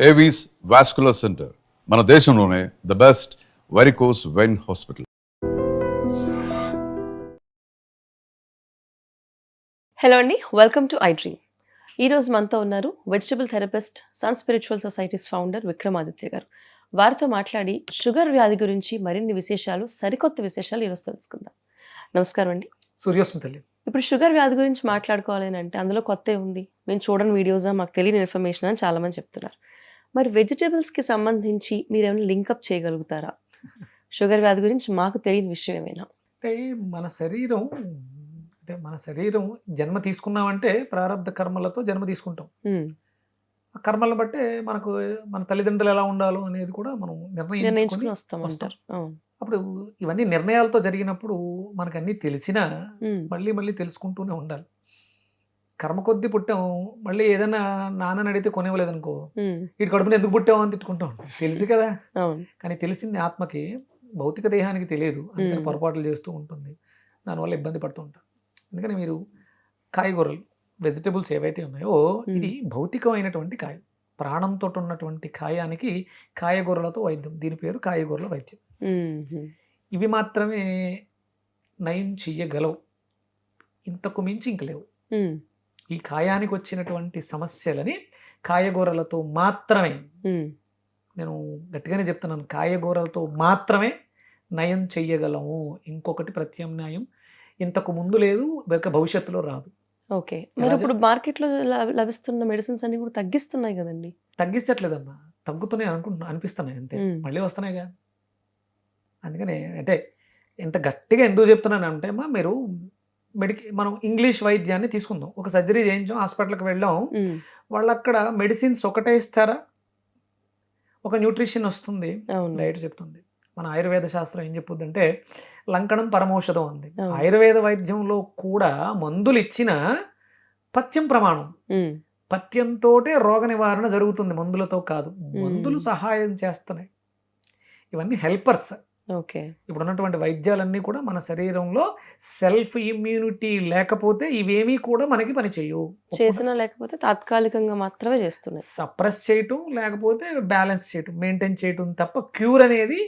Avis vascular centre మన దేశంలోనే the best varicose vein hospital. Hello అండి, వెల్కమ్ టు ఐ డ్రీమ్. ఈరోజు మనతో ఉన్నారు vegetable therapist, sun spiritual societies founder Vikramaditya గారు. వారితో మాట్లాడి షుగర్ వ్యాధి గురించి మరిన్ని విశేషాలు, సరికొత్త విశేషాలు ఈరోజు తెలుసుకుందాం. నమస్కారం అండి. సూర్యోస్మితల్లి. ఇప్పుడు షుగర్ వ్యాధి గురించి మాట్లాడుకోవాలి అని అంటే అందులో కొత్త ఉంది, మేము చూడని వీడియోసా, మాకు తెలియని ఇన్ఫర్మేషన్ అని చాలామంది చెప్తున్నారు. మరి వెజిటబుల్స్కి సంబంధించి మీరు ఏమైనా లింకప్ చేయగలుగుతారా? షుగర్ వ్యాధి గురించి మాకు తెలియని విషయం ఏమైనా? అంటే మన శరీరం జన్మ తీసుకున్నామంటే ప్రారంధ కర్మలతో జన్మ తీసుకుంటాం. ఆ కర్మలను బట్టే మనకు మన తల్లిదండ్రులు ఎలా ఉండాలో అనేది కూడా మనం నిర్ణయించుకుని వస్తాం. అప్పుడు ఇవన్నీ నిర్ణయాలతో జరిగినప్పుడు మనకు అన్నీ తెలిసినా మళ్ళీ మళ్ళీ తెలుసుకుంటూనే ఉండాలి. కర్మ కొద్ది పుట్టాం, మళ్ళీ ఏదైనా నాన్నని అడిగితే కొనివ్వలేదు అనుకో, వీటి కడుపుని ఎందుకు పుట్టావు అని తిట్టుకుంటాం. తెలుసు కదా, కానీ తెలిసింది ఆత్మకి, భౌతిక దేహానికి తెలియదు. అందుకని పొరపాట్లు చేస్తూ ఉంటుంది, దానివల్ల ఇబ్బంది పడుతూ ఉంటాం. అందుకని మీరు కాయగూరలు, వెజిటబుల్స్ ఏవైతే ఉన్నాయో, ఇది భౌతికమైనటువంటి కాయ, ప్రాణంతో ఉన్నటువంటి కాయానికి కాయగూరలతో వైద్యం. దీని పేరు కాయగూరల వైద్యం. ఇవి మాత్రమే నయం చెయ్యగలవు, ఇంతకు మించి ఇంక లేవు. ఈ కాయానికి వచ్చినటువంటి సమస్యలని కాయగూరలతో మాత్రమే, నేను గట్టిగానే చెప్తున్నాను, కాయగూరలతో మాత్రమే నయం చెయ్యగలము. ఇంకొకటి ప్రత్యామ్నాయం ఇంతకు ముందు లేదు, భవిష్యత్తులో రాదు. ఓకే, మరి ఇప్పుడు మార్కెట్లో లభిస్తున్న మెడిసిన్స్ అన్ని కూడా తగ్గిస్తున్నాయి కదండి? తగ్గించట్లేదమ్మా, తగ్గుతున్నాయి అనిపిస్తున్నాయి అంతే, మళ్ళీ వస్తున్నాయిగా. అందుకనే అంటే ఇంత గట్టిగా ఎందుకు చెప్తున్నాను అంటే అమ్మా, మీరు మనం ఇంగ్లీష్ వైద్యాన్ని తీసుకుందాం. ఒక సర్జరీ చేయించాం, హాస్పిటల్కి వెళ్ళాం, వాళ్ళు అక్కడ మెడిసిన్స్ ఒకటే ఇస్తారా? ఒక న్యూట్రిషన్ వస్తుంది, డైట్ చెప్తుంది. మన ఆయుర్వేద శాస్త్రం ఏం చెప్పుద్ది అంటే లంకణం పరమౌషధం ఉంది. ఆయుర్వేద వైద్యంలో కూడా మందులు ఇచ్చిన పథ్యం ప్రమాణం, పథ్యంతో రోగ నివారణ జరుగుతుంది, మందులతో కాదు. మందులు సహాయం చేస్తున్నాయి, ఇవన్నీ హెల్పర్స్. ఓకే, ఇప్పుడు ఉన్నటువంటి వైద్యాలన్నీ కూడా మన శరీరంలో సెల్ఫ్ ఇమ్యూనిటీ లేకపోతే ఇవేమీ కూడా మనకి పని చేయవు. చేసినా లేకపోతే తాత్కాలికంగా మాత్రమే చేస్తున్నాయి, సప్రెస్ చేయటం, లేకపోతే బ్యాలెన్స్ చేయటం, మెయింటైన్ చేయటం తప్ప క్యూర్ అనేది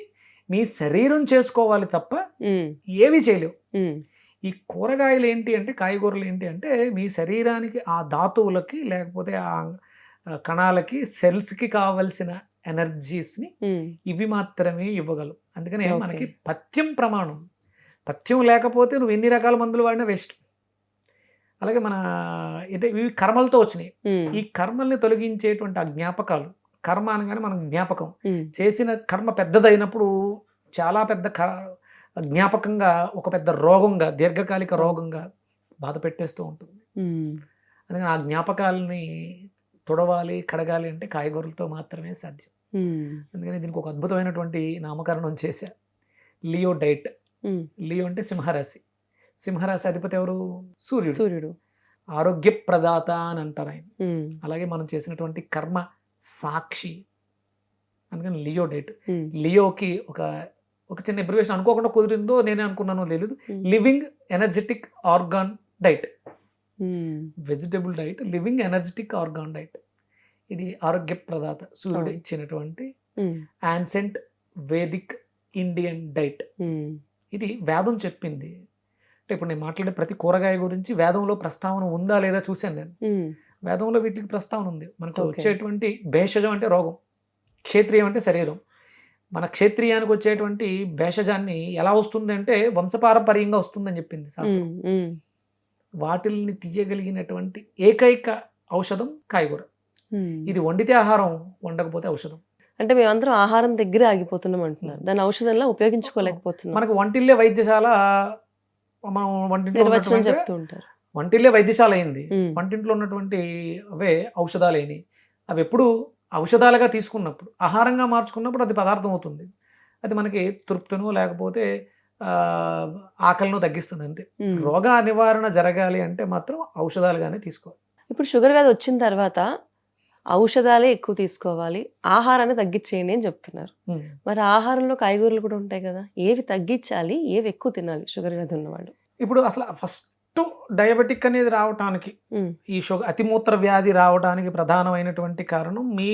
మీ శరీరం చేసుకోవాలి తప్ప ఏవి చేయలేవు. ఈ కూరగాయలు ఏంటి అంటే, కాయగూరలు ఏంటి అంటే, మీ శరీరానికి ఆ ధాతువులకి లేకపోతే ఆ కణాలకి, సెల్స్కి కావలసిన ఎనర్జీస్ని ఇవి మాత్రమే ఇవ్వగలవు. అందుకనే మనకి పథ్యం ప్రమాణం, పథ్యం లేకపోతే నువ్వు ఎన్ని రకాల మందులు వాడినా వేస్ట్. అలాగే మన అంటే ఇవి కర్మలతో వచ్చినాయి. ఈ కర్మల్ని తొలగించేటువంటి ఆ జ్ఞాపకాలు, కర్మ అనగానే మనం జ్ఞాపకం, చేసిన కర్మ పెద్దదైనప్పుడు చాలా పెద్ద జ్ఞాపకంగా ఒక పెద్ద రోగంగా, దీర్ఘకాలిక రోగంగా బాధ పెట్టేస్తూ ఉంటుంది. అందుకని ఆ జ్ఞాపకాలని తుడవాలి, కడగాలి అంటే కాయగూరలతో మాత్రమే సాధ్యం. అందుకని దీనికి ఒక అద్భుతమైనటువంటి నామకరణం చేశా, లియో డైట్. లియో అంటే సింహరాశి, సింహరాశి అధిపతి ఎవరు? సూర్యుడు. ఆరోగ్య ప్రదాత అని అంటారు ఆయన. అలాగే మనం చేసినటువంటి కర్మ సాక్షి, అందుకని లియో డైట్. లియోకి ఒక చిన్న అబ్రివేషన్ అనుకోకుండా కుదిరిందో నేనే అనుకున్నానో తెలియదు, living energetic organ diet. Vegetable diet, living energetic organ diet. ఇది ఆరోగ్య ప్రదాత సూర్యుడు ఇచ్చినటువంటి యాన్సెంట్ వేదిక్ ఇండియన్ డైట్. ఇది వేదం చెప్పింది. అంటే ఇప్పుడు నేను మాట్లాడే ప్రతి కూరగాయ గురించి వేదంలో ప్రస్తావన ఉందా లేదా చూశాను నేను. వేదంలో వీటికి ప్రస్తావన ఉంది. మనకు వచ్చేటువంటి భేషజం అంటే రోగం, క్షేత్రియం అంటే శరీరం. మన క్షేత్రియానికి వచ్చేటువంటి భేషజాన్ని ఎలా వస్తుంది అంటే వంశపారంపర్యంగా వస్తుందని చెప్పింది శాస్త్రం. వాటిల్ని తీయగలిగినటువంటి ఏకైక ఔషధం కాయగూర. ఇది వండితే ఆహారం, వండకపోతే ఔషధం. అంటే మేమందరం ఆహారం దగ్గర ఆగిపోతున్నాం అంటున్నారు, దాని ఔషధంలా ఉపయోగించుకోలేకపోతున్నాం. మనకు వంటిల్లే వైద్యశాల, మనం వంటిల్లే వైద్యశాల అయింది, వంటింట్లో ఉన్నటువంటి అవే ఔషధాలు అయినాయి. అవి ఎప్పుడు ఔషధాలుగా తీసుకున్నప్పుడు, ఆహారంగా మార్చుకున్నప్పుడు అది పదార్థం అవుతుంది. అది మనకి తృప్తినో లేకపోతే ఆకలినో తగ్గిస్తుంది అంతే. రోగ నివారణ జరగాలి అంటే మాత్రం ఔషధాలుగానే తీసుకోవాలి. ఇప్పుడు షుగర్ వ్యాధి వచ్చిన తర్వాత ఔషధాలే ఎక్కువ తీసుకోవాలి, ఆహారాన్ని తగ్గించేయండి అని చెప్తున్నారు. మరి ఆహారంలో కాయగూరలు కూడా ఉంటాయి కదా, ఏవి తగ్గించాలి, ఏవి ఎక్కువ తినాలి షుగర్ వ్యాధి ఉన్నవాళ్ళు? ఇప్పుడు అసలు ఫస్ట్ డయాబెటిక్ అనేది రావటానికి, ఉమ్, ఈ అతిమూత్ర వ్యాధి రావడానికి ప్రధానమైనటువంటి కారణం మీ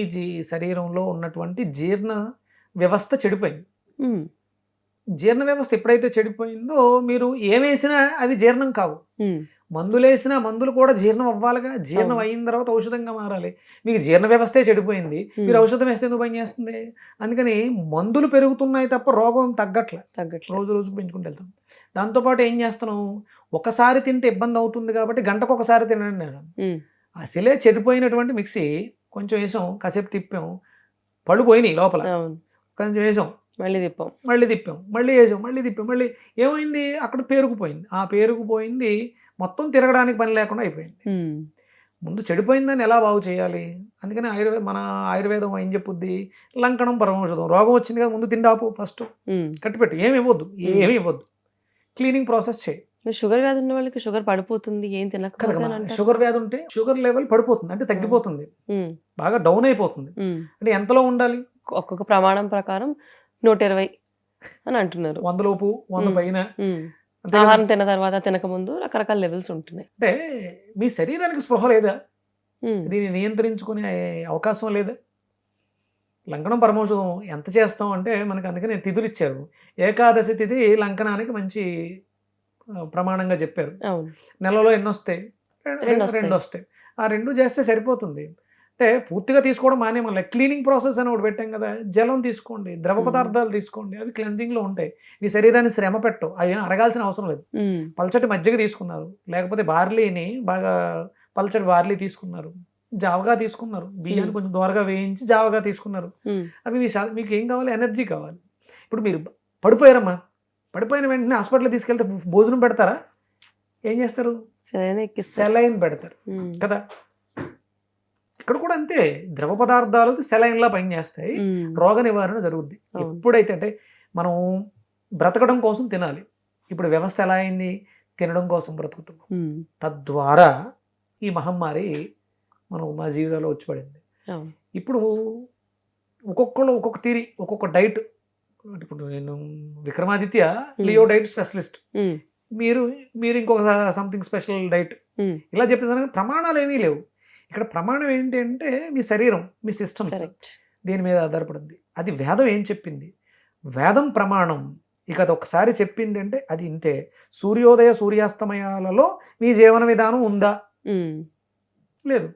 శరీరంలో ఉన్నటువంటి జీర్ణ వ్యవస్థ చెడిపోయింది. ఉమ్, జీర్ణ వ్యవస్థ ఎప్పుడైతే చెడిపోయిందో మీరు ఏమేసినా అవి జీర్ణం కావు. ఉమ్, మందులేసినా మందులు కూడా జీర్ణం అవ్వాలిగా. జీర్ణం అవును. అయిన తర్వాత ఔషధంగా మారాలి. మీకు జీర్ణ వ్యవస్థే చెడిపోయింది, మీరు ఔషధం వేస్తే ఎందుకు పని చేస్తుంది? అందుకని మందులు పెరుగుతున్నాయి తప్ప రోగం తగ్గట్లే, తగ్గట్లేదు. రోజు రోజుకు పెంచుకుంటూ వెళ్తాం. దాంతోపాటు ఏం చేస్తున్నాం, ఒకసారి తింటే ఇబ్బంది అవుతుంది కాబట్టి గంటకు ఒకసారి తినండి నేను. ఉమ్, అసలే చెడిపోయినటువంటి మిక్సీ కొంచెం వేసాం, కాసేపు తిప్పాం, పళ్ళు పోయినాయి లోపల, అవును, కొంచెం వేసాం, మళ్ళీ తిప్పాం. మళ్ళీ తిప్పాం, మళ్ళీ వేసాం, మళ్ళీ తిప్పాం, మళ్ళీ ఏమైంది, అక్కడ పేరుకుపోయింది. ఆ పేరుకుపోయింది మొత్తం తిరగడానికి పని లేకుండా అయిపోయింది. ఉమ్, ముందు చెడిపోయిందని ఎలా బాగు చేయాలి? అందుకని మన ఆయుర్వేదం ఏం చెప్పుద్ది, లంకణం పరమౌషధం. రోగం వచ్చింది కదా, ముందు తిండాపు, ఫస్ట్ ఉమ్. కట్టిపెట్టు, ఏమి ఇవ్వద్దు, ఏమి ఇవ్వద్దు, క్లీనింగ్ ప్రాసెస్ చేయి. మరి షుగర్ వ్యాధి ఉన్న వాళ్ళకి షుగర్ పడిపోతుంది, ఏం తినకపోతే అని కనుక అంటారు. షుగర్ వ్యాధి ఉంటే షుగర్ లెవెల్ పడిపోతుంది, అంటే తగ్గిపోతుంది, ఉమ్, బాగా డౌన్ అయిపోతుంది. ఉమ్. అంటే ఎంతలో ఉండాలి? ఒక్కొక్క ప్రమాణం ప్రకారం 120 అని అంటున్నారు. 100 లోపు, 100 పైన. ఉమ్. అంతే కదా? ఆహారం తిన్న తర్వాత తినకముందు రకరకాల లెవెల్స్ ఉంటున్నాయి. అంటే మీ శరీరానికి స్పృహ లేదా? ఉమ్, దీన్ని నియంత్రించుకునే అవకాశం లేదా? లంకణం పరమౌషధం ఎంత చేస్తాం అంటే మనకి అందుకని తిథులు ఇచ్చారు. ఏకాదశి తిథి లంకనానికి మంచి ప్రమాణంగా చెప్పారు. అవును, నెలలో ఎన్ని వస్తాయి? రెండు వస్తాయి. 2 వస్తాయి. ఆ 2 చేస్తే సరిపోతుంది. అంటే పూర్తిగా తీసుకోవడం మానే, మళ్ళీ క్లీనింగ్ ప్రాసెస్ అని ఒకటి పెట్టాం కదా, జలం తీసుకోండి, ద్రవ పదార్థాలు తీసుకోండి, అవి క్లెన్జింగ్లో ఉంటాయి. మీ శరీరాన్ని శ్రమ పెట్టవు, అవి అరగాల్సిన అవసరం లేదు. ఉమ్, పల్చటి మజ్జిగ తీసుకున్నారు, లేకపోతే బార్లీని బాగా పల్చటి బార్లీ తీసుకున్నారు, జావగా తీసుకున్నారు, బియ్యాన్ని కొంచెం దోరగా వేయించి జావగా తీసుకున్నారు. ఉమ్, అవి మీకు ఏం కావాలి? ఎనర్జీ కావాలి. ఇప్పుడు మీరు పడిపోయారమ్మా, పడిపోయిన వెంటనే హాస్పిటల్ తీసుకెళ్తే భోజనం పెడతారా? ఏం చేస్తారు? సరైన ఎక్కిస్తారు. సెలైన్ పెడతారు ఉమ్, కదా. ఇక్కడ కూడా అంతే, ద్రవ పదార్థాలు సెలైన్లా పనిచేస్తాయి, ఉమ్, రోగ నివారణ జరుగుద్ది. అవును. ఎప్పుడైతే అంటే మనం బ్రతకడం కోసం తినాలి. ఇప్పుడు వ్యవస్థ ఎలా అయింది? తినడం కోసం బ్రతుకుతున్నాం. ఉమ్, తద్వారా ఈ మహమ్మారి మా జీవితంలో వచ్చి పడింది. అవును, ఇప్పుడు ఒక్కొక్కళ్ళు ఒక్కొక్క తీరి, ఒక్కొక్క డైట్. ఇప్పుడు నేను విక్రమాదిత్య లియో డైట్ స్పెషలిస్ట్, ఉమ్, మీరు ఇంకొక సంథింగ్ స్పెషల్ డైట్, ఉమ్, ఇలా చెప్పేదానికి ప్రమాణాలు ఏమీ లేవు. ఇక్కడ ప్రమాణం ఏంటి అంటే మీ శరీరం, మీ సిస్టమ్స్, కరెక్ట్. దీని మీద ఆధారపడింది. అది వేదం ఏం చెప్పింది? వేదం ప్రమాణం. ఇక అది ఒకసారి చెప్పింది అంటే అది ఇంతే. సూర్యోదయ సూర్యాస్తమయాలలో మీ జీవన విధానం ఉందా? ఉమ్, లేదు.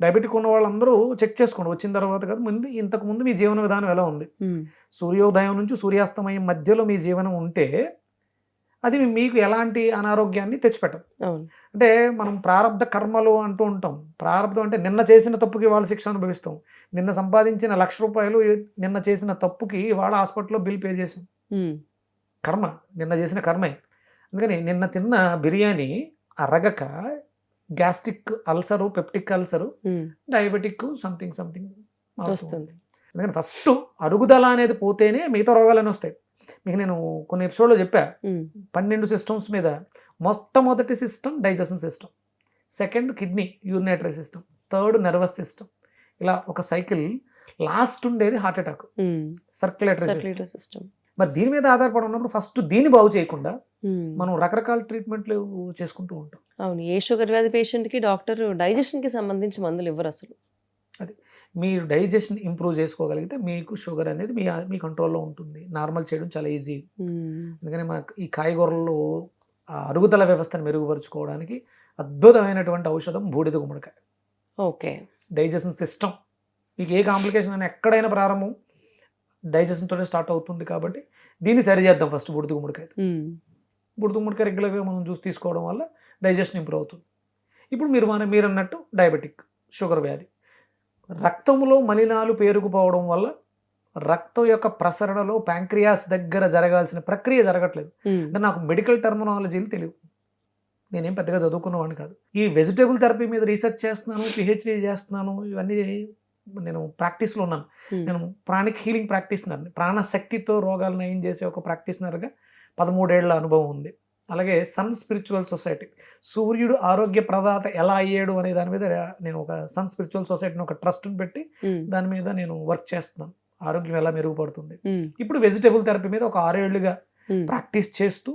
డయాబెటిక్ ఉన్న వాళ్ళందరూ చెక్ చేసుకోండి, వచ్చిన తర్వాత కాదు, ఇంతకు ముందు మీ జీవన విధానం ఎలా ఉంది. ఉమ్, సూర్యోదయం నుంచి సూర్యాస్తమయం మధ్యలో మీ జీవనం ఉంటే అది మీకు ఎలాంటి అనారోగ్యాన్ని తెచ్చిపెట్టదు. అవును, అంటే మనం ప్రారంధ కర్మలు అంటూ ఉంటాం. ప్రారంధం అంటే నిన్న చేసిన తప్పుకి వాళ్ళ శిక్ష అనుభవిస్తాం. నిన్న సంపాదించిన ₹1,00,000 నిన్న చేసిన తప్పుకి వాళ్ళ హాస్పిటల్లో బిల్ పే చేసాం. ఉమ్, కర్మ, నిన్న చేసిన కర్మే. అందుకని నిన్న తిన్న బిర్యానీ అరగక gastric ulcer, peptic ulcer, um, diabetic something వస్తుంది. అందుకని ఫస్ట్ అరుగుదల అనేది పోతేనే మిగతా రోగాలన్నీ వస్తాయి. మీకు నేను కొన్ని ఎపిసోడ్లో చెప్పా, ఉమ్, 12 సిస్టమ్స్ మీద. మొట్టమొదటి system digestion system, second kidney urinary system, third nervous system, ఇలా ఒక సైకిల్. లాస్ట్ ఉండేది heart attack, um, circulatory system. Circulatory system. మరి దీని మీద ఆధారపడి ఉన్నప్పుడు ఫస్ట్ దీన్ని బాగు చేయకుండా ఉమ్, మనం రకరకాల ట్రీట్మెంట్లు చేసుకుంటూ ఉంటాం. అవును, ఏ షుగర్ వ్యాధి పేషెంట్కి డాక్టర్ డైజెషన్కి సంబంధించి మందులు ఇవ్వరు అసలు. మీరు డైజెషన్ ఇంప్రూవ్ చేసుకోగలిగితే మీకు షుగర్ అనేది మీ కంట్రోల్లో ఉంటుంది. నార్మల్ చేయడం చాలా ఈజీ. ఉమ్, అందుకని మనకు ఈ కాయగూరల్లో ఆ అరుగుదల వ్యవస్థను మెరుగుపరుచుకోవడానికి అద్భుతమైనటువంటి ఔషధం బూడిద గుమ్మడికాయ. ఓకే. డైజెషన్ సిస్టమ్, మీకు ఏ కాంప్లికేషన్ అయినా ఎక్కడైనా ప్రారంభం డైజెషన్తోనే స్టార్ట్ అవుతుంది కాబట్టి దీన్ని సరి చేద్దాం ఫస్ట్. బూడిద గుమ్మడికాయ, ఉమ్, బూడిద గుమ్మడికాయ రెగ్యులర్గా మనం జ్యూస్ తీసుకోవడం వల్ల డైజెషన్ ఇంప్రూవ్ అవుతుంది. ఇప్పుడు మీరు అన్నట్టు డయాబెటిక్, షుగర్ వ్యాధి, రక్తంలో మలినాలు పేరుకుపోవడం వల్ల రక్తం యొక్క ప్రసరణలో ప్యాంక్రియాస్ దగ్గర జరగాల్సిన ప్రక్రియ జరగట్లేదు. ఉమ్, అంటే నాకు మెడికల్ టర్మినాలజీలు తెలియదు, నేనేం పెద్దగా చదువుకున్నవాడిని కాదు. ఈ వెజిటేబుల్ థెరపీ మీద రీసెర్చ్ చేస్తున్నాను, పిహెచ్డీ చేస్తున్నాను, ఇవన్నీ నేను ప్రాక్టీస్లో ఉన్నాను. ఉమ్, నేను ప్రాణిక్ హీలింగ్ ప్రాక్టీస్నర్ని, ప్రాణశక్తితో రోగాలు నయం చేసే ఒక ప్రాక్టీస్నర్గా 13 ఏళ్ల అనుభవం ఉంది. అలాగే సన్ స్పిరిచువల్ సొసైటీ, సూర్యుడు ఆరోగ్య ప్రదాత ఎలా అయ్యాడు అనే దాని మీద నేను ఒక సన్ స్పిరిచువల్ సొసైటీని, ఒక ట్రస్ట్ని పెట్టి ఉమ్, దాని మీద నేను వర్క్ చేస్తున్నాను. ఆరోగ్యం ఎలా మెరుగుపడుతుంది. ఉమ్, ఇప్పుడు వెజిటేబుల్ థెరపీ మీద ఒక 6 ఏళ్లుగా ఉమ్, ప్రాక్టీస్ చేస్తూ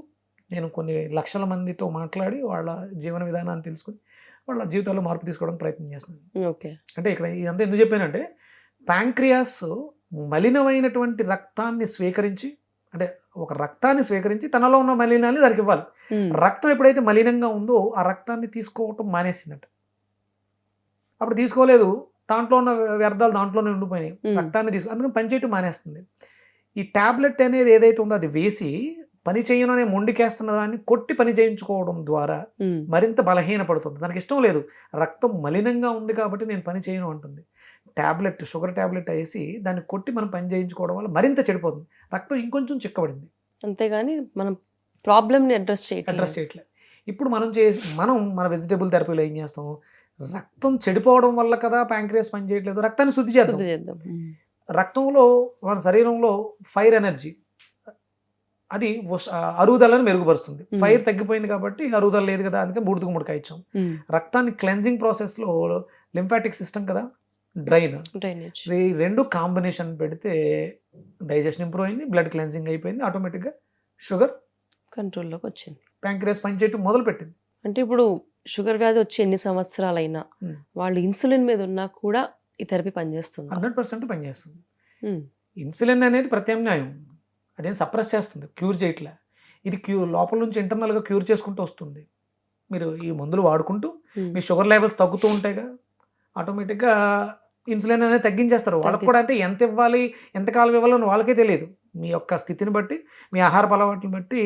నేను కొన్ని లక్షల మందితో మాట్లాడి వాళ్ళ జీవన విధానాన్ని తెలుసుకుని వాళ్ళ జీవితాల్లో మార్పు తీసుకోవడానికి ప్రయత్నం చేస్తున్నాను. ఓకే. అంటే ఇక్కడ ఇదంతా ఎందుకు చెప్పానంటే ప్యాంక్రియాస్ మలినమైనటువంటి రక్తాన్ని స్వీకరించి, అంటే ఒక రక్తాన్ని స్వీకరించి తనలో ఉన్న మలినాన్ని దానికి ఇవ్వాలి. రక్తం ఎప్పుడైతే మలినంగా ఉందో ఆ రక్తాన్ని తీసుకోవటం మానేసిందట. అప్పుడు తీసుకోలేదు, దాంట్లో ఉన్న వ్యర్థాలు దాంట్లోనే ఉండిపోయినాయి, రక్తాన్ని అందుకని పనిచేయటం మానేస్తుంది. ఈ ట్యాబ్లెట్ అనేది ఏదైతే ఉందో అది వేసి పని చేయను అనే మొండికేస్తున్న దాన్ని కొట్టి పని చేయించుకోవడం ద్వారా మరింత బలహీనపడుతుంది. దానికి ఇష్టం లేదు, రక్తం మలినంగా ఉంది కాబట్టి నేను పని చేయను అంటుంది. ట్యాబ్లెట్, షుగర్ ట్యాబ్లెట్ వేసి దాన్ని కొట్టి మనం పని చేయించుకోవడం వల్ల మరింత చెడిపోతుంది, రక్తం ఇంకొంచెం చిక్కబడింది. అంతేగాని మనం ప్రాబ్లమ్ని అడ్రస్ చేయట్లేదు. ఇప్పుడు మనం మన వెజిటబుల్ థెరపీలో ఏం చేస్తాం, రక్తం చెడిపోవడం వల్ల కదా ప్యాంక్రియాస్ పని చేయట్లేదు, రక్తాన్ని శుద్ధి చేద్దాం. రక్తంలో మన శరీరంలో ఫైర్ ఎనర్జీ అది అరుగుదలను మెరుగుపరుస్తుంది. ఫైర్ తగ్గిపోయింది కాబట్టి అరుగుదల లేదు కదా, అందుకే బూడిదకు ముడక ఇచ్చాం. రక్తాన్ని క్లెన్జింగ్ ప్రాసెస్లో లింఫాటిక్ సిస్టమ్ కదా, డ్రైనేజ్, ఈ రెండు కాంబినేషన్ పెడితే డైజెషన్ ఇంప్రూవ్ అయింది, బ్లడ్ క్లెన్జింగ్ అయిపోయింది, ఆటోమేటిక్గా షుగర్ కంట్రోల్లోకి వచ్చింది, ప్యాంక్రియాస్ పనిచేయటం మొదలు పెట్టింది. అంటే ఇప్పుడు షుగర్ వ్యాధి వచ్చి ఎన్ని సంవత్సరాలైనా వాళ్ళు ఇన్సులిన్ మీద ఉన్నా కూడా ఈ థెరపీ పనిచేస్తుంది, 100% పనిచేస్తుంది. ఇన్సులిన్ అనేది ప్రత్యామ్నాయం, అదేం సప్రెస్ చేస్తుంది, క్యూర్ చేయట్లే. ఇది లోపల నుంచి ఇంటర్నల్గా క్యూర్ చేసుకుంటూ వస్తుంది. మీరు ఈ మందులు వాడుకుంటూ మీ షుగర్ లెవెల్స్ తగ్గుతూ ఉంటాయిగా, ఆటోమేటిక్గా ఇన్సులిన్ అనేది తగ్గించేస్తారు. వాళ్ళకి కూడా అంటే ఎంత ఇవ్వాలి, ఎంతకాలం ఇవ్వాలో వాళ్ళకే తెలియదు. మీ యొక్క స్థితిని బట్టి, మీ ఆహార అలవాట్లను బట్టి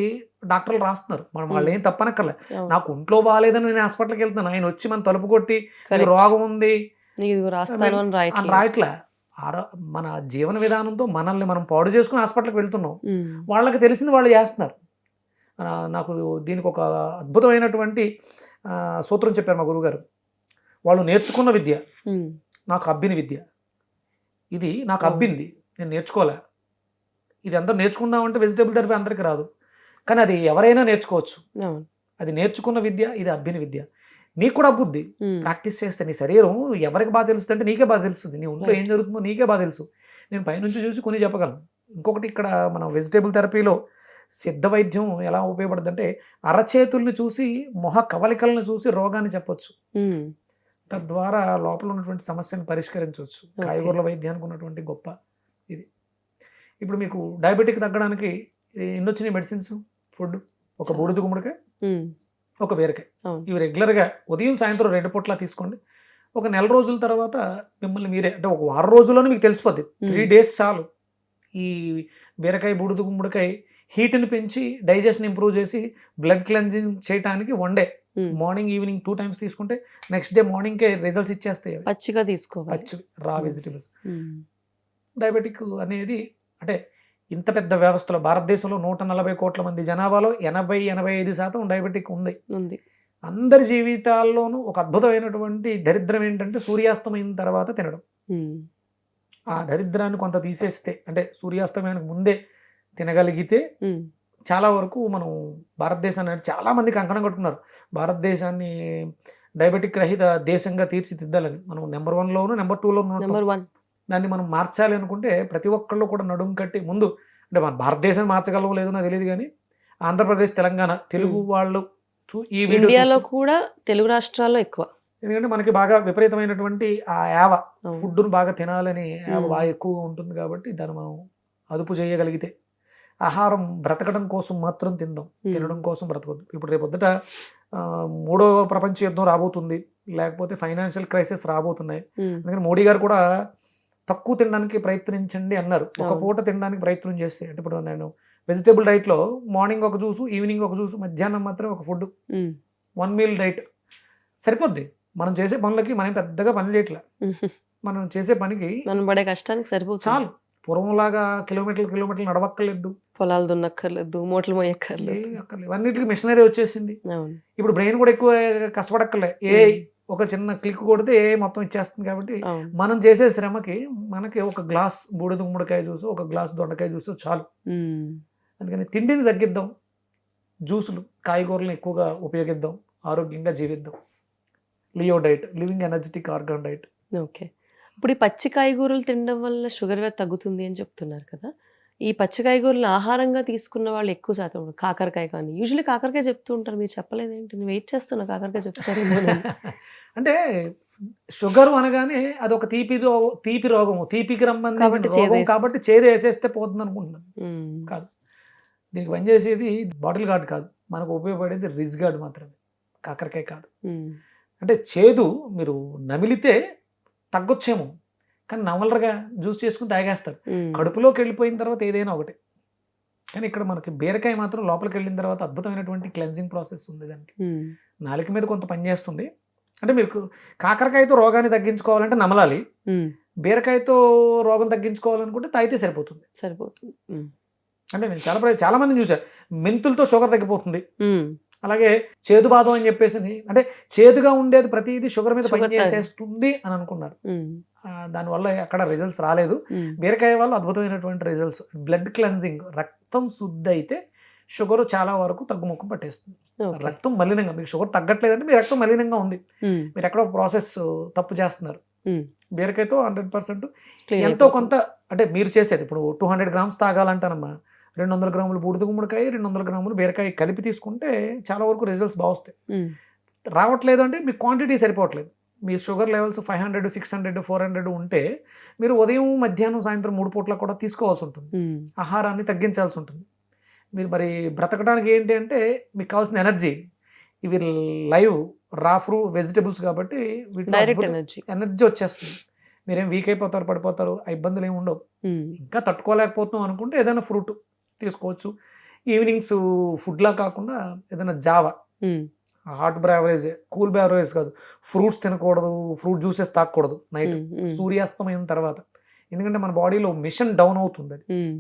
డాక్టర్లు రాస్తున్నారు, మనం వాళ్ళు ఏం తప్పనక్కర్లే. నాకు ఒంట్లో బాగాలేదని నేను హాస్పిటల్కి వెళ్తున్నాను, ఆయన వచ్చి మన తలుపు కొట్టి రోగం ఉంది రాయట్లే. మన జీవన విధానంతో మనల్ని మనం పాడు చేసుకుని హాస్పిటల్కి వెళ్తున్నాం, వాళ్ళకి తెలిసింది వాళ్ళు చేస్తున్నారు. నాకు దీనికి ఒక అద్భుతమైనటువంటి సూత్రం చెప్పారు మా గురువుగారు. వాళ్ళు నేర్చుకున్న విద్య నాకు అబ్బిన విద్య, ఇది నాకు అబ్బింది, నేను నేర్చుకోలే. ఇది అందరూ నేర్చుకుందామంటే వెజిటేబుల్ థెరపీ అందరికీ రాదు, కానీ అది ఎవరైనా నేర్చుకోవచ్చు. అది నేర్చుకున్న విద్య, ఇది అబ్బిన విద్య. నీకు కూడా అబ్బుద్ది, ప్రాక్టీస్ చేస్తే నీ శరీరం ఎవరికి బాగా తెలుస్తుంది అంటే నీకే బాగా తెలుస్తుంది, నీ ఒంట్లో ఏం జరుగుతుందో నీకే బాగా తెలుసు. నేను పైనుంచి చూసి కొన్ని చెప్పగలను. ఇంకొకటి, ఇక్కడ మనం వెజిటేబుల్ థెరపీలో సిద్ధ వైద్యం ఎలా ఉపయోగపడుతుంది అంటే అరచేతుల్ని చూసి, మొహ కవలికలను చూసి రోగాన్ని చెప్పొచ్చు, తద్వారా లోపల ఉన్నటువంటి సమస్యను పరిష్కరించవచ్చు. కాయగూరల వైద్యానికి ఉన్నటువంటి గొప్ప ఇది. ఇప్పుడు మీకు డయాబెటిక్ తగ్గడానికి ఎన్ని వచ్చినాయి మెడిసిన్స్, ఫుడ్, ఒక బూడిద గుమ్మడికాయ, ఒక బీరకాయ, ఇవి రెగ్యులర్గా ఉదయం సాయంత్రం 2 పూట్ల తీసుకోండి. ఒక నెల రోజుల తర్వాత మిమ్మల్ని మీరే, అంటే ఒక వారం రోజుల్లోనే మీకు తెలిసిపోద్ది, 3 days చాలు. ఈ బీరకాయ, బూడిద గుమ్మడికాయ హీట్ని పెంచి డైజెషన్ ఇంప్రూవ్ చేసి బ్లడ్ క్లెన్జింగ్ చేయడానికి 1 day, మార్నింగ్ ఈవినింగ్ 2 times తీసుకుంటే నెక్స్ట్ డే మార్నింగ్కే రిజల్ట్స్ ఇచ్చేస్తాయి. పచ్చిగా తీసుకోవాలి, పచ్చి రా వెజిటబుల్స్. డయాబెటిక్ అనేది అంటే ఇంత పెద్ద వ్యవస్థలో, భారతదేశంలో 140 కోట్ల మంది జనాభాలో 80-85% డయాబెటిక్ ఉంది. అందరి జీవితాల్లోనూ ఒక అద్భుతమైనటువంటి దరిద్రం ఏంటంటే సూర్యాస్తమైన తర్వాత తినడం. ఆ దరిద్రాన్ని కొంత తీసేస్తే, అంటే సూర్యాస్తమయానికి ముందే తినగలిగితే చాలా వరకు మనం భారతదేశాన్ని, చాలా మంది కంకణం కట్టుకున్నారు భారతదేశాన్ని డయాబెటిక్ రహిత దేశంగా తీర్చిదిద్దాలని. మనం నెంబర్ 1లోను, నెంబర్ 2లోను. దాన్ని మనం మార్చాలి అనుకుంటే ప్రతి ఒక్కళ్ళు కూడా నడుం కట్టి ముందు, అంటే మన భారతదేశాన్ని మార్చగలవో లేదో నాకు తెలియదు, కానీ ఆంధ్రప్రదేశ్, తెలంగాణ తెలుగు వాళ్ళు ఈ ఇండియాలో కూడా తెలుగు రాష్ట్రాల్లో ఎక్కువ, ఎందుకంటే మనకి బాగా విపరీతమైనటువంటి ఆ యావ ఫుడ్ను బాగా తినాలని యావ బాగా ఎక్కువగా ఉంటుంది. కాబట్టి దాన్ని మనం అదుపు చేయగలిగితే, ఆహారం బ్రతకడం కోసం మాత్రం తినడం కోసం బ్రతకద్దు. ఇప్పుడు రేపొద్దుట 3వ ప్రపంచ యుద్ధం రాబోతుంది, లేకపోతే ఫైనాన్షియల్ క్రైసిస్ రాబోతున్నాయి. అందుకని మోడీ గారు కూడా తక్కువ తినడానికి ప్రయత్నించండి అన్నారు. ఒక పూట తినడానికి ప్రయత్నం చేస్తే, అంటే ఇప్పుడు నేను వెజిటేబుల్ డైట్లో మార్నింగ్ ఒక జ్యూసు, ఈవినింగ్ ఒక జ్యూసు, మధ్యాహ్నం మాత్రం ఒక ఫుడ్, 1 meal డైట్ సరిపోద్ది. మనం చేసే పనులకి మనం పెద్దగా పని చేయట్లే, మనం చేసే పనికి మనం పడే కష్టానికి సరిపోతుంది, చాలు. పూర్వంలాగా కిలోమీటర్లు నడవక్కర్లేదు, పొలాలు దున్నక్కర్లేదు, మూటలు మోయక్కర్లేదు, అన్నిటికీ మిషనరీ వచ్చేసింది. ఇప్పుడు బ్రెయిన్ కూడా ఎక్కువ కష్టపడక్కర్లే, ఒక చిన్న క్లిక్ కొడితే మొత్తం ఇచ్చేస్తుంది. కాబట్టి మనం చేసే శ్రమకి మనకి ఒక గ్లాస్ బూడిద గుమ్మడికాయ జ్యూస్, ఒక గ్లాస్ దొండకాయ జ్యూస్ చాలు. అందుకని తిండిని తగ్గిద్దాం, జ్యూసులు, కాయగూరలను ఎక్కువగా ఉపయోగిద్దాం, ఆరోగ్యంగా జీవిద్దాం. Leo diet, living energetic organ diet. Okay. ఇప్పుడు ఈ పచ్చి కాయగూరలు తినడం వల్ల షుగర్ వ్యాధి తగ్గుతుంది అని చెప్తున్నారు కదా, ఈ పచ్చి కాయగూరలు ఆహారంగా తీసుకున్న వాళ్ళు ఎక్కువ శాతం ఉన్నారు. కాకరకాయ కానీ యూజువల్లీ కాకరకాయ చెప్తూ ఉంటారు. మీరు చెప్పలేదేంటి? నేను వెయిట్ చేస్తున్నా కాకరకాయ చెప్తారేమోనని. అంటే షుగర్ అనగానే అదొక తీపి రోగము, తీపికి కాబట్టి సంబంధించిన రోగం చేదేసి. కాబట్టి చేదు వేసేస్తే పోతుంది అనుకుంటున్నాను. ఉమ్, కాదు, దీనికి పనిచేసేది బాటిల్ గార్డ్ కాదు, మనకు ఉపయోగపడేది రిజ్ గార్డ్ మాత్రమే, కాకరకాయ కాదు. ఉమ్, అంటే చేదు మీరు నమిలితే తగ్గొచ్చేమో, కానీ నవలరుగా జ్యూస్ చేసుకుని తాగేస్తారు. ఉమ్, కడుపులోకి వెళ్ళిపోయిన తర్వాత ఏదైనా ఒకటి. కానీ ఇక్కడ మనకి బీరకాయ మాత్రం లోపలికి వెళ్ళిన తర్వాత అద్భుతమైనటువంటి క్లెన్జింగ్ ప్రాసెస్ ఉంది దానికి. ఉమ్, నాలుక మీద కొంత పని చేస్తుంది. అంటే మీకు కాకరకాయతో రోగాన్ని తగ్గించుకోవాలంటే నమలాలి, ఉమ్, బీరకాయతో రోగం తగ్గించుకోవాలనుకుంటే తాగితే సరిపోతుంది. సరిపోతుంది. ఉమ్, అంటే నేను చాలా మందిని చూసాను, మెంతులతో షుగర్ తగ్గిపోతుంది. ఉమ్, అలాగే చేదు బాదం అని చెప్పేసి, అంటే చేదుగా ఉండేది ప్రతిదీ షుగర్ మీద షుగర్ పనిచేసేస్తుంది అని అనుకున్నారు. ఉమ్, దానివల్ల అక్కడ రిజల్ట్స్ రాలేదు. ఉమ్, బీరకాయ వల్ల అద్భుతమైనటువంటి రిజల్ట్స్. బ్లడ్ క్లెన్జింగ్, రక్తం శుద్ధి అయితే షుగర్ చాలా వరకు తగ్గుముఖం పట్టేస్తుంది. ఓకే. రక్తం మలినంగా, మీకు షుగర్ తగ్గట్లేదంటే మీ రక్తం మలినంగా ఉంది, ఉమ్, మీరు ఎక్కడో ప్రాసెస్ తప్పు చేస్తున్నారు. ఉమ్, బీరకాయతో 100% clear ఎంతో అయిపోతుంది. కొంత, అంటే మీరు చేసేది ఇప్పుడు 200 గ్రామ్స్ తాగాలంటానమ్మా, 200 గ్రాములు బూడిద గుమ్మడికాయ, 200 గ్రాములు బీరకాయ కలిపి తీసుకుంటే చాలా వరకు రిజల్ట్స్ బాగా వస్తాయి. ఉమ్, రావట్లేదు అంటే మీ క్వాంటిటీ సరిపోవట్లేదు. మీ షుగర్ లెవెల్స్ 500, 600, 400 ఉంటే మీరు ఉదయం, మధ్యాహ్నం, సాయంత్రం 3 పూట్ల కూడా తీసుకోవాల్సి ఉంటుంది. ఉమ్, ఆహారాన్ని తగ్గించాల్సి ఉంటుంది. మీరు మరి బ్రతకడానికి ఏంటి అంటే మీకు కావాల్సిన ఎనర్జీ, ఇవి లైవ్ రా వెజిటబుల్స్ కాబట్టి డైరెక్ట్ వీటిలో ఎనర్జీ. ఎనర్జీ వచ్చేస్తుంది. మీరేం వీక్ అయిపోతారు, పడిపోతారు, ఆ ఇబ్బందులు ఏమి ఉండవు. ఉమ్, ఇంకా తట్టుకోలేకపోతున్నాం అనుకుంటే ఏదైనా ఫ్రూట్ తీసుకోవచ్చు. ఈవినింగ్స్ ఫుడ్లా కాకుండా ఏదైనా జావా, ఉమ్, హాట్ బ్రావరేజ్, కూల్ బ్రావరేజ్ కాదు, ఫ్రూట్స్ తినకూడదు, ఫ్రూట్ జ్యూసెస్ తాగకూడదు నైట్ ఉమ్, ఉమ్, సూర్యాస్తమయం తర్వాత. ఎందుకంటే మన బాడీలో మిషన్ డౌన్ అవుతుంది, అది ఉమ్,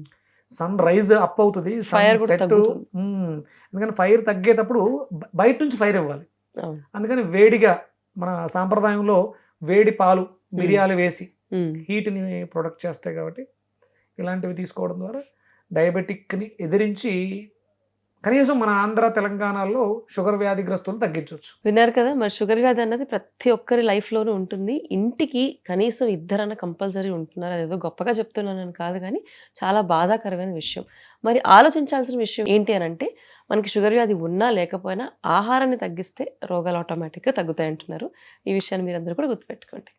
సన్ రైజ్ అప్ అవుతుంది, Fire కూడా సెట్. తగ్గుతుంది. అందుకని ఫైర్ తగ్గేటప్పుడు బయట నుంచి ఫైర్ ఇవ్వాలి. అవును. అందుకని వేడిగా, మన సాంప్రదాయంలో వేడి పాలు, మిరియాలు వేసి ఉమ్, హీట్ని ప్రొడక్ట్ చేస్తాయి కాబట్టి ఇలాంటివి తీసుకోవడం ద్వారా డయాబెటిక్ని ఎదిరించి కనీసం మన ఆంధ్ర, తెలంగాణలో షుగర్ వ్యాధిగ్రస్తులను తగ్గించవచ్చు. విన్నారు కదా, మరి షుగర్ వ్యాధి అన్నది ప్రతి ఒక్కరి లైఫ్లోనూ ఉంటుంది. ఇంటికి కనీసం ఇద్దరన్న కంపల్సరీ ఉంటున్నారు. అదేదో గొప్పగా చెప్తున్నానని కాదు, కానీ చాలా బాధాకరమైన విషయం. మరి ఆలోచించాల్సిన విషయం ఏంటి అని అంటే, మనకి షుగర్ వ్యాధి ఉన్నా లేకపోయినా ఆహారాన్ని తగ్గిస్తే రోగాలు ఆటోమేటిక్గా తగ్గుతాయి అంటున్నారు. ఈ విషయాన్ని మీరందరూ కూడా గుర్తుపెట్టుకోండి.